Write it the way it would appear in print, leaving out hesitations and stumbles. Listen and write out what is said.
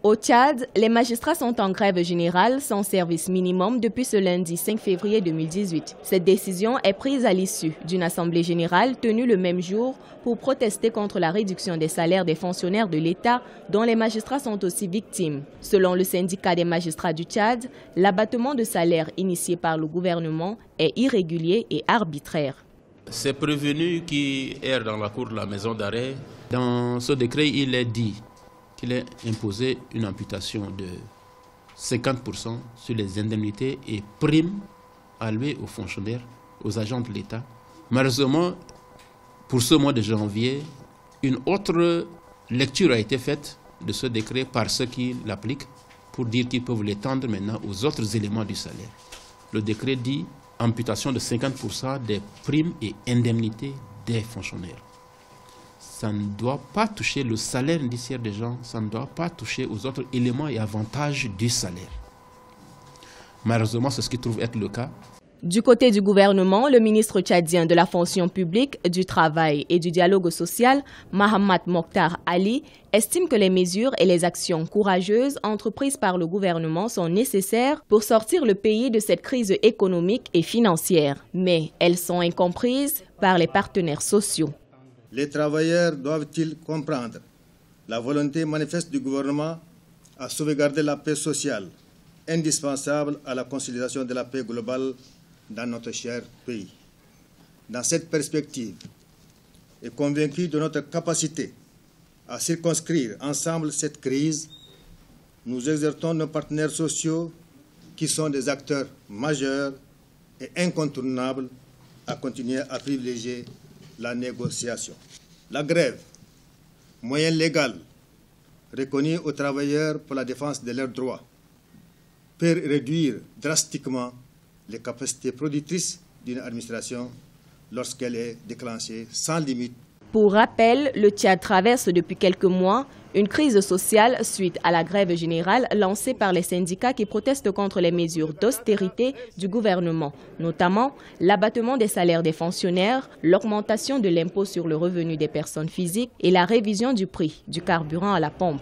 Au Tchad, les magistrats sont en grève générale sans service minimum depuis ce lundi 5 février 2018. Cette décision est prise à l'issue d'une assemblée générale tenue le même jour pour protester contre la réduction des salaires des fonctionnaires de l'État dont les magistrats sont aussi victimes. Selon le syndicat des magistrats du Tchad, l'abattement de salaire initié par le gouvernement est irrégulier et arbitraire. Ces prévenus qui errent dans la cour de la maison d'arrêt, dans ce décret, il est dit qu'il est imposé une amputation de 50% sur les indemnités et primes allouées aux fonctionnaires, aux agents de l'État. Malheureusement, pour ce mois de janvier, une autre lecture a été faite de ce décret par ceux qui l'appliquent pour dire qu'ils peuvent l'étendre maintenant aux autres éléments du salaire. Le décret dit amputation de 50% des primes et indemnités des fonctionnaires. Ça ne doit pas toucher le salaire indiciaire des gens, ça ne doit pas toucher aux autres éléments et avantages du salaire. Malheureusement, c'est ce qui trouve être le cas. Du côté du gouvernement, le ministre tchadien de la fonction publique, du travail et du dialogue social, Mahamat Mokhtar Ali, estime que les mesures et les actions courageuses entreprises par le gouvernement sont nécessaires pour sortir le pays de cette crise économique et financière. Mais elles sont incomprises par les partenaires sociaux. Les travailleurs doivent-ils comprendre la volonté manifeste du gouvernement à sauvegarder la paix sociale, indispensable à la consolidation de la paix globale dans notre cher pays. Dans cette perspective, et convaincu de notre capacité à circonscrire ensemble cette crise, nous exhortons nos partenaires sociaux, qui sont des acteurs majeurs et incontournables, à continuer à privilégier la négociation. La grève, moyen légal reconnu aux travailleurs pour la défense de leurs droits, peut réduire drastiquement les capacités productrices d'une administration lorsqu'elle est déclenchée sans limite. Pour rappel, le Tchad traverse depuis quelques mois une crise sociale suite à la grève générale lancée par les syndicats qui protestent contre les mesures d'austérité du gouvernement, notamment l'abattement des salaires des fonctionnaires, l'augmentation de l'impôt sur le revenu des personnes physiques et la révision du prix du carburant à la pompe.